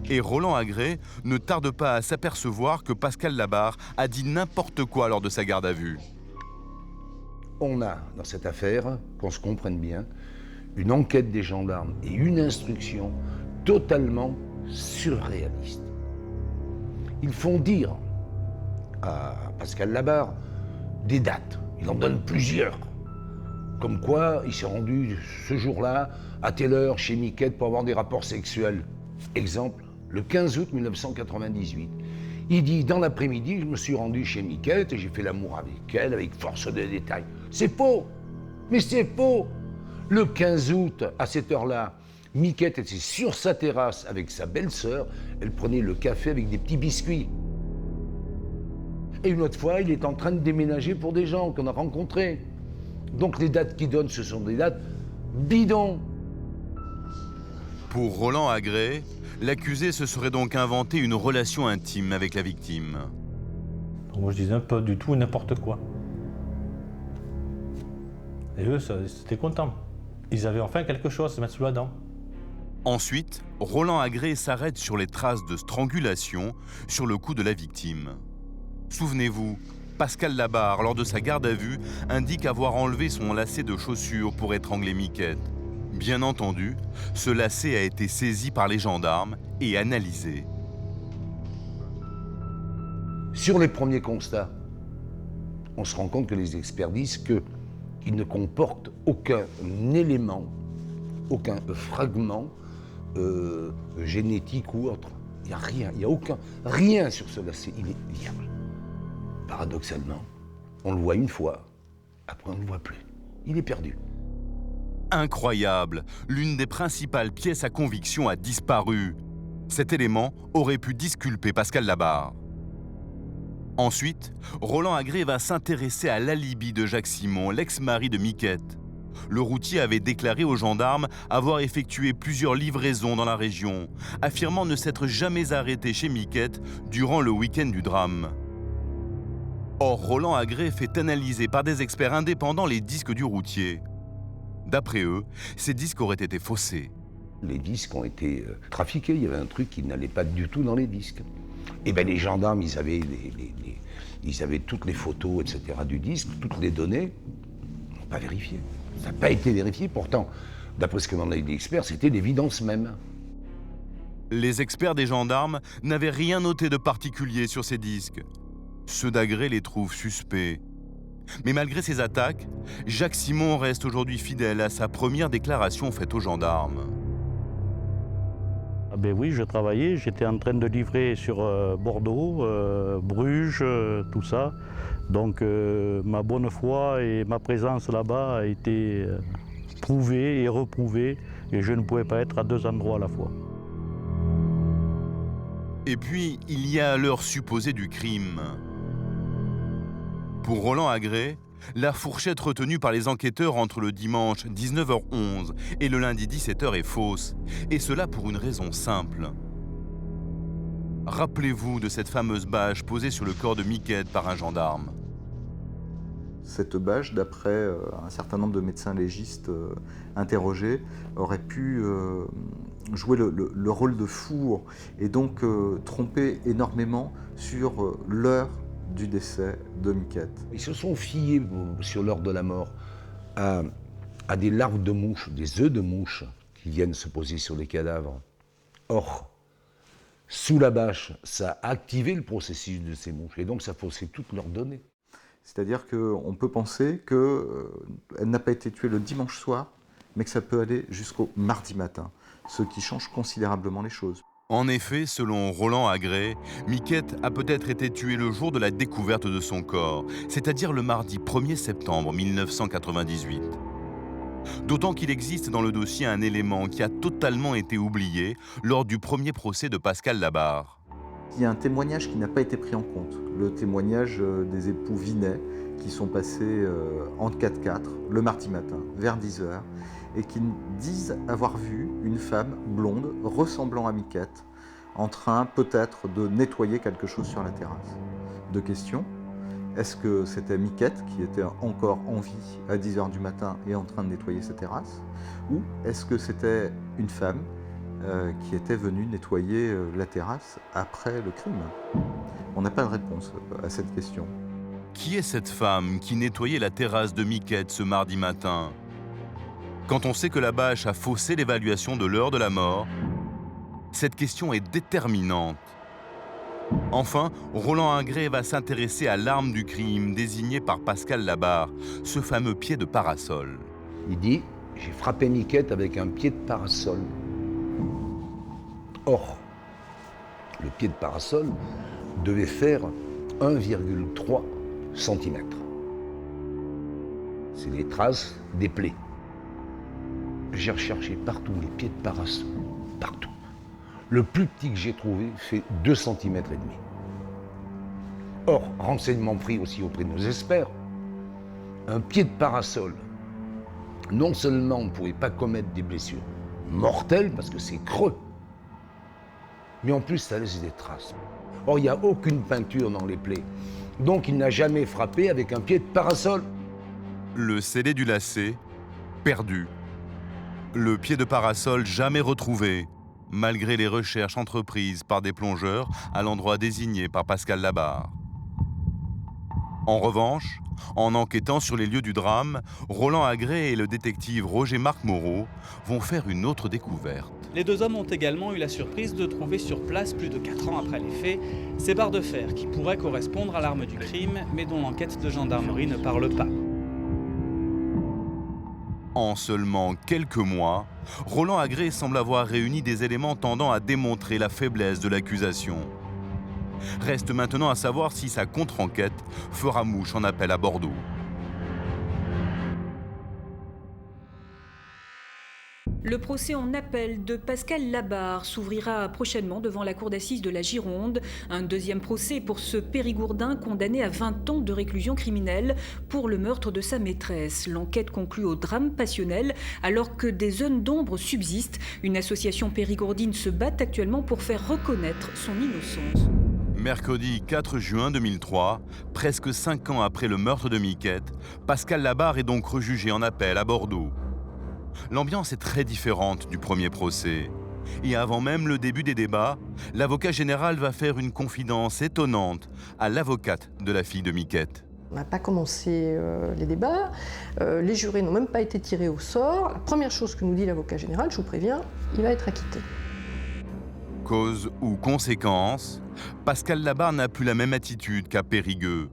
Et Roland Agré ne tarde pas à s'apercevoir que Pascal Labarre a dit n'importe quoi lors de sa garde à vue. On a, dans cette affaire, qu'on se comprenne bien, une enquête des gendarmes et une instruction totalement surréaliste. Ils font dire à Pascal Labarre des dates. Il en donne plusieurs. Comme quoi, il s'est rendu ce jour-là, à telle heure, chez Miquette pour avoir des rapports sexuels. Exemple, le 15 août 1998. Il dit, dans l'après-midi, je me suis rendu chez Miquette et j'ai fait l'amour avec elle, avec force de détail. C'est faux! Mais c'est faux! Le 15 août, à cette heure-là, Miquette était sur sa terrasse avec sa belle-sœur. Elle prenait le café avec des petits biscuits. Et une autre fois, il est en train de déménager pour des gens qu'on a rencontrés. Donc les dates qu'il donne, ce sont des dates bidons. Pour Roland Agré, l'accusé se serait donc inventé une relation intime avec la victime. Moi je disais pas du tout n'importe quoi. Et eux, c'était content. Ils avaient enfin quelque chose à se mettre sous la dent. Ensuite, Roland Agré s'arrête sur les traces de strangulation sur le cou de la victime. Souvenez-vous, Pascal Labarre, lors de sa garde à vue, indique avoir enlevé son lacet de chaussure pour étrangler Miquette. Bien entendu, ce lacet a été saisi par les gendarmes et analysé. Sur les premiers constats, on se rend compte que les experts disent qu'il ne comporte aucun élément, aucun fragment génétique ou autre. Il n'y a rien, il n'y a rien sur ce lacet, il est vierge. Paradoxalement, on le voit une fois, après on ne le voit plus. Il est perdu. Incroyable, l'une des principales pièces à conviction a disparu. Cet élément aurait pu disculper Pascal Labarre. Ensuite, Roland Agré va s'intéresser à l'alibi de Jacques Simon, l'ex-mari de Miquette. Le routier avait déclaré aux gendarmes avoir effectué plusieurs livraisons dans la région, affirmant ne s'être jamais arrêté chez Miquette durant le week-end du drame. Or, Roland Agré fait analyser par des experts indépendants les disques du routier. D'après eux, ces disques auraient été faussés. Les disques ont été trafiqués, il y avait un truc qui n'allait pas du tout dans les disques. Et bien les gendarmes, ils avaient toutes les photos, etc. du disque, toutes les données, ils n'ont pas vérifié. Ça n'a pas été vérifié, pourtant, d'après ce que m'en a dit l'expert, c'était l'évidence même. Les experts des gendarmes n'avaient rien noté de particulier sur ces disques. Ceux d'Agré les trouvent suspects. Mais malgré ces attaques, Jacques Simon reste aujourd'hui fidèle à sa première déclaration faite aux gendarmes. Ah ben oui, je travaillais, j'étais en train de livrer sur Bordeaux, Bruges, tout ça. Donc ma bonne foi et ma présence là-bas a été prouvée et reprouvée, et je ne pouvais pas être à deux endroits à la fois. Et puis, il y a l'heure supposée du crime. Pour Roland Agré, la fourchette retenue par les enquêteurs entre le dimanche 19h11 et le lundi 17h est fausse, et cela pour une raison simple. Rappelez-vous de cette fameuse bâche posée sur le corps de Miquette par un gendarme. Cette bâche, d'après un certain nombre de médecins légistes interrogés, aurait pu jouer le rôle de four et donc tromper énormément sur l'heure du décès de Miquette. Ils se sont fiés sur l'heure de la mort à des larves de mouches, des œufs de mouches qui viennent se poser sur les cadavres. Or, sous la bâche, ça a activé le processus de ces mouches et donc ça faussait toutes leurs données. C'est-à-dire qu'on peut penser qu'elle n'a pas été tuée le dimanche soir, mais que ça peut aller jusqu'au mardi matin, ce qui change considérablement les choses. En effet, selon Roland Agré, Miquette a peut-être été tuée le jour de la découverte de son corps, c'est-à-dire le mardi 1er septembre 1998. D'autant qu'il existe dans le dossier un élément qui a totalement été oublié lors du premier procès de Pascal Labarre. Il y a un témoignage qui n'a pas été pris en compte, le témoignage des époux Vinet, qui sont passés en 4x4 le mardi matin, vers 10h, et qui disent avoir vu une femme blonde, ressemblant à Miquette, en train peut-être de nettoyer quelque chose sur la terrasse. Deux questions. Est-ce que c'était Miquette qui était encore en vie à 10h du matin et en train de nettoyer sa terrasse? Ou est-ce que c'était une femme qui était venue nettoyer la terrasse après le crime? On n'a pas de réponse à cette question. Qui est cette femme qui nettoyait la terrasse de Miquette ce mardi matin? Quand on sait que la bâche a faussé l'évaluation de l'heure de la mort, cette question est déterminante. Enfin, Roland Agré va s'intéresser à l'arme du crime désignée par Pascal Labarre, ce fameux pied de parasol. Il dit « J'ai frappé Miquette avec un pied de parasol ». Or, le pied de parasol devait faire 1,3 cm. C'est les traces des plaies. J'ai recherché partout les pieds de parasol, partout. Le plus petit que j'ai trouvé fait 2,5 cm. Or, renseignement pris aussi auprès de nos experts, un pied de parasol, non seulement on ne pouvait pas commettre des blessures mortelles parce que c'est creux, mais en plus ça laisse des traces. Or, il n'y a aucune peinture dans les plaies, donc il n'a jamais frappé avec un pied de parasol. Le scellé du lacet, perdu. Le pied de parasol jamais retrouvé, malgré les recherches entreprises par des plongeurs à l'endroit désigné par Pascal Labarre. En revanche, en enquêtant sur les lieux du drame, Roland Agré et le détective Roger-Marc Moreau vont faire une autre découverte. Les deux hommes ont également eu la surprise de trouver sur place, plus de 4 ans après les faits, ces barres de fer qui pourraient correspondre à l'arme du crime, mais dont l'enquête de gendarmerie ne parle pas. En seulement quelques mois, Roland Agré semble avoir réuni des éléments tendant à démontrer la faiblesse de l'accusation. Reste maintenant à savoir si sa contre-enquête fera mouche en appel à Bordeaux. Le procès en appel de Pascal Labarre s'ouvrira prochainement devant la cour d'assises de la Gironde. Un deuxième procès pour ce Périgourdin condamné à 20 ans de réclusion criminelle pour le meurtre de sa maîtresse. L'enquête conclut au drame passionnel alors que des zones d'ombre subsistent. Une association périgourdine se bat actuellement pour faire reconnaître son innocence. Mercredi 4 juin 2003, presque 5 ans après le meurtre de Miquette, Pascal Labarre est donc rejugé en appel à Bordeaux. L'ambiance est très différente du premier procès. Et avant même le début des débats, l'avocat général va faire une confidence étonnante à l'avocate de la fille de Miquette. On n'a pas commencé les débats, les jurés n'ont même pas été tirés au sort. La première chose que nous dit l'avocat général, je vous préviens, il va être acquitté. Cause ou conséquence, Pascal Labarre n'a plus la même attitude qu'à Périgueux.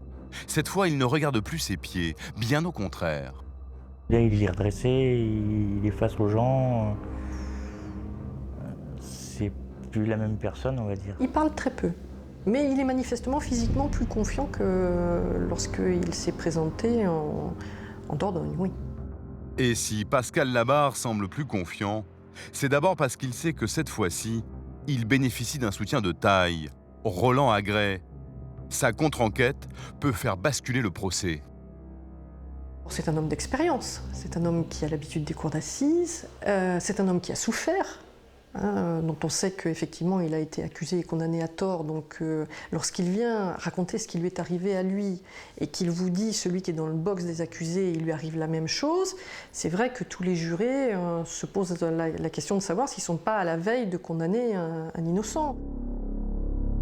Cette fois, il ne regarde plus ses pieds, bien au contraire. Là, il est redressé, il est face aux gens. C'est plus la même personne, on va dire. Il parle très peu, mais il est manifestement physiquement plus confiant que lorsqu'il s'est présenté en Dordogne, oui. Et si Pascal Labarre semble plus confiant, c'est d'abord parce qu'il sait que cette fois-ci, il bénéficie d'un soutien de taille, Roland Agré. Sa contre-enquête peut faire basculer le procès. C'est un homme d'expérience, c'est un homme qui a l'habitude des cours d'assises, c'est un homme qui a souffert, dont on sait qu'effectivement il a été accusé et condamné à tort. Donc lorsqu'il vient raconter ce qui lui est arrivé à lui et qu'il vous dit, celui qui est dans le box des accusés, il lui arrive la même chose, c'est vrai que tous les jurés se posent la question de savoir s'ils ne sont pas à la veille de condamner un innocent.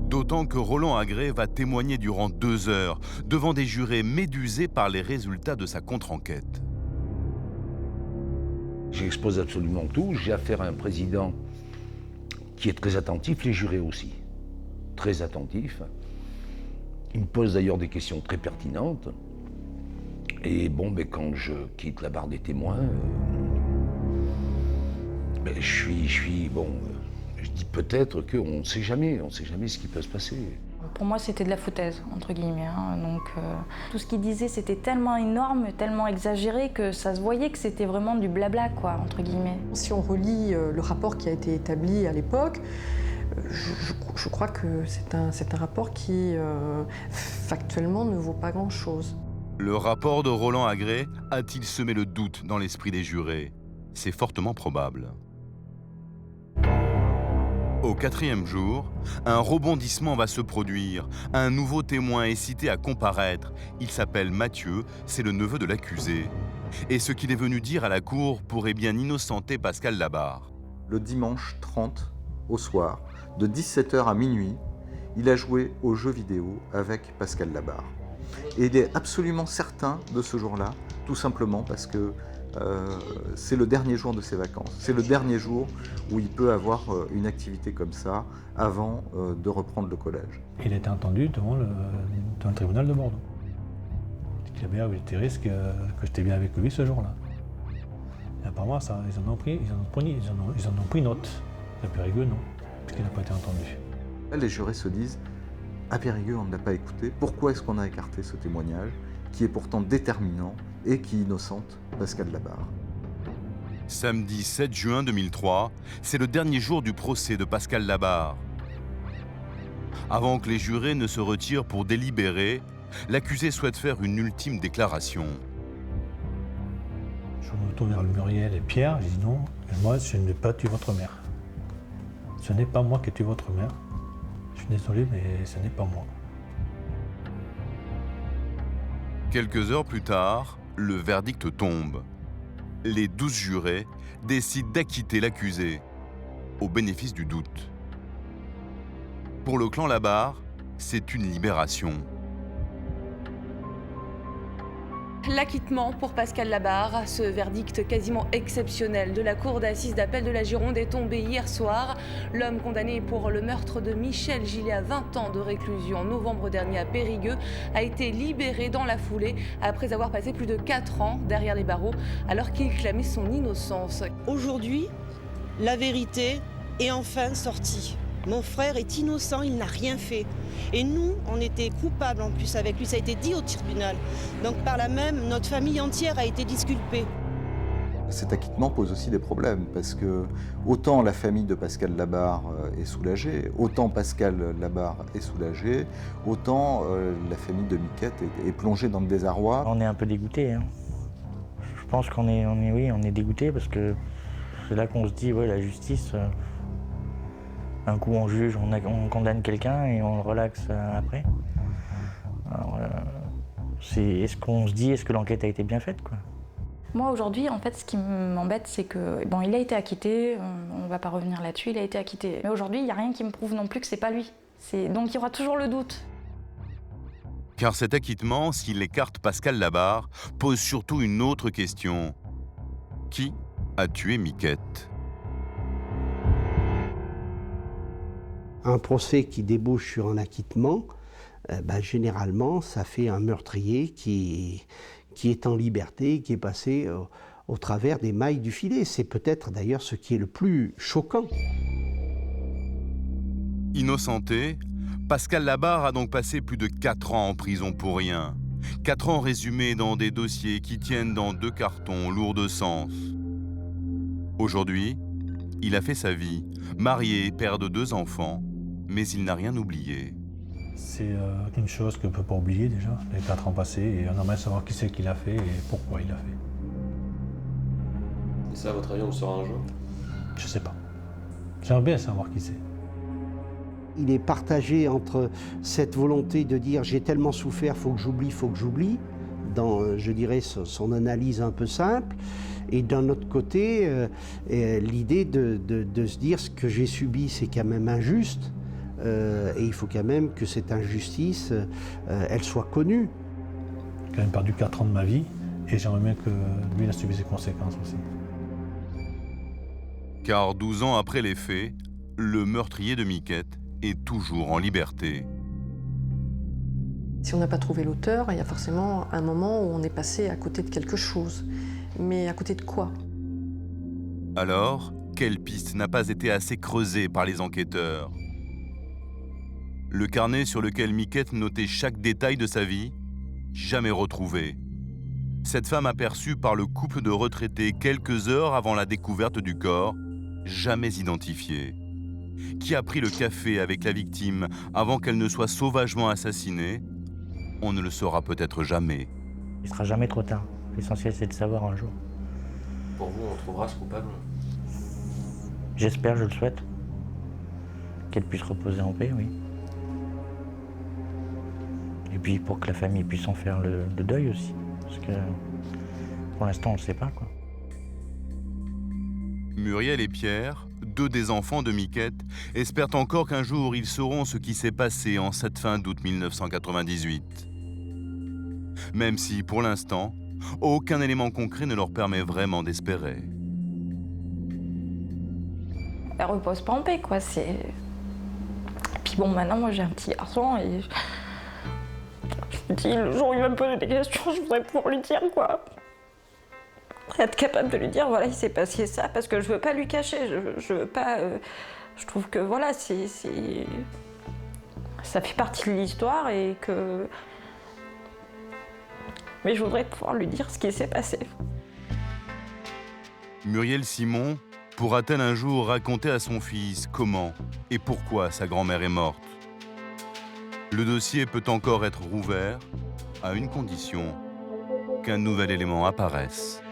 D'autant que Roland Agré va témoigner durant 2 heures devant des jurés médusés par les résultats de sa contre-enquête. J'expose absolument tout. J'ai affaire à un président qui est très attentif, les jurés aussi, très attentifs. Il me pose d'ailleurs des questions très pertinentes. Et bon, quand je quitte la barre des témoins, je dis peut-être qu'on ne sait jamais ce qui peut se passer. Pour moi, c'était de la foutaise, entre guillemets. Donc, tout ce qu'il disait, c'était tellement énorme, tellement exagéré que ça se voyait que c'était vraiment du blabla, quoi, entre guillemets. Si on relit le rapport qui a été établi à l'époque, Je crois que c'est un rapport qui, factuellement, ne vaut pas grand-chose. Le rapport de Roland Agré a-t-il semé le doute dans l'esprit des jurés? C'est fortement probable. Au 4e jour, un rebondissement va se produire. Un nouveau témoin est cité à comparaître. Il s'appelle Mathieu, c'est le neveu de l'accusé. Et ce qu'il est venu dire à la cour pourrait bien innocenter Pascal Labarre. Le dimanche 30, au soir, de 17h à minuit, il a joué aux jeux vidéo avec Pascal Labarre. Et il est absolument certain de ce jour-là, tout simplement parce que c'est le dernier jour de ses vacances. C'est le dernier jour où il peut avoir une activité comme ça avant de reprendre le collège. Il a été entendu devant le tribunal de Bordeaux. Il y avait un risque que j'étais bien avec lui ce jour-là. Et apparemment, ça, ils en ont pris note. À Périgueux, non, parce qu'il n'a pas été entendu. Les jurés se disent, à Périgueux, on ne l'a pas écouté. Pourquoi est-ce qu'on a écarté ce témoignage, qui est pourtant déterminant et qui innocente Pascal Labarre? Samedi 7 juin 2003, c'est le dernier jour du procès de Pascal Labarre. Avant que les jurés ne se retirent pour délibérer, l'accusé souhaite faire une ultime déclaration. Je me retourne vers Muriel et Pierre, je dis non, moi je n'ai pas tué votre mère. Ce n'est pas moi qui ai tué votre mère. Je suis désolé, mais ce n'est pas moi. Quelques heures plus tard, le verdict tombe. Les 12 jurés décident d'acquitter l'accusé, au bénéfice du doute. Pour le clan Labarre, c'est une libération. L'acquittement pour Pascal Labarre, ce verdict quasiment exceptionnel de la cour d'assises d'appel de la Gironde est tombé hier soir. L'homme condamné pour le meurtre de Michel Gillet à 20 ans de réclusion en novembre dernier à Périgueux a été libéré dans la foulée après avoir passé plus de 4 ans derrière les barreaux alors qu'il clamait son innocence. Aujourd'hui, la vérité est enfin sortie. Mon frère est innocent, il n'a rien fait. Et nous, on était coupables en plus avec lui, ça a été dit au tribunal. Donc par là même, notre famille entière a été disculpée. Cet acquittement pose aussi des problèmes, parce que autant la famille de Pascal Labarre est soulagée, autant Pascal Labarre est soulagé, autant la famille de Miquette est plongée dans le désarroi. On est un peu dégoûté. Hein. Je pense qu'on est dégoûté parce que c'est là qu'on se dit, ouais, la justice... Un coup on juge, on condamne quelqu'un et on le relaxe après. Alors, est-ce qu'on se dit, est-ce que l'enquête a été bien faite, quoi? Moi aujourd'hui, en fait, ce qui m'embête, c'est que bon, il a été acquitté, on va pas revenir là-dessus, il a été acquitté. Mais aujourd'hui, il n'y a rien qui me prouve non plus que c'est pas lui. Donc il y aura toujours le doute. Car cet acquittement, s'il écarte Pascal Labarre, pose surtout une autre question. Qui a tué Miquette? Un procès qui débouche sur un acquittement, généralement, ça fait un meurtrier qui est en liberté, qui est passé au travers des mailles du filet. C'est peut-être d'ailleurs ce qui est le plus choquant. Innocenté, Pascal Labarre a donc passé plus de 4 ans en prison pour rien. 4 ans résumés dans des dossiers qui tiennent dans 2 cartons lourds de sens. Aujourd'hui, il a fait sa vie, marié, père de 2 enfants, mais il n'a rien oublié. C'est une chose que ne peut pas oublier déjà, les 4 ans passés, et on aimerait savoir qui c'est qui l'a fait et pourquoi il l'a fait. Et ça, à votre avis, on le saura un jour? Je sais pas. J'aimerais bien savoir qui c'est. Il est partagé entre cette volonté de dire j'ai tellement souffert, faut que j'oublie, dans, je dirais, son analyse un peu simple, et d'un autre côté, l'idée de se dire ce que j'ai subi, c'est quand même injuste, et il faut quand même que cette injustice, elle soit connue. J'ai quand même perdu 4 ans de ma vie, et j'aimerais bien que lui, il a subi ses conséquences aussi. Car 12 ans après les faits, le meurtrier de Miquette est toujours en liberté. Si on n'a pas trouvé l'auteur, il y a forcément un moment où on est passé à côté de quelque chose. Mais à côté de quoi? Alors, quelle piste n'a pas été assez creusée par les enquêteurs? Le carnet sur lequel Miquette notait chaque détail de sa vie, jamais retrouvé. Cette femme aperçue par le couple de retraités quelques heures avant la découverte du corps, jamais identifiée. Qui a pris le café avec la victime avant qu'elle ne soit sauvagement assassinée? On ne le saura peut-être jamais. Il sera jamais trop tard. L'essentiel, c'est de savoir un jour. Pour vous, on trouvera ce coupable? J'espère, je le souhaite. Qu'elle puisse reposer en paix, oui. Et puis pour que la famille puisse en faire le deuil aussi. Parce que pour l'instant, on ne le sait pas, quoi. Muriel et Pierre, deux des enfants de Miquette, espèrent encore qu'un jour ils sauront ce qui s'est passé en cette fin d'août 1998. Même si, pour l'instant, aucun élément concret ne leur permet vraiment d'espérer. Elle repose pas en paix, quoi. Et puis bon, maintenant, moi j'ai un petit garçon et je me dis, le jour où il va me poser des questions, je voudrais pouvoir lui dire, quoi. Être capable de lui dire, voilà, il s'est passé ça, parce que je veux pas lui cacher, je veux pas... je trouve que, voilà, ça fait partie de l'histoire et que... Mais je voudrais pouvoir lui dire ce qui s'est passé. Muriel Simon pourra-t-elle un jour raconter à son fils comment et pourquoi sa grand-mère est morte? Le dossier peut encore être rouvert à une condition, qu'un nouvel élément apparaisse.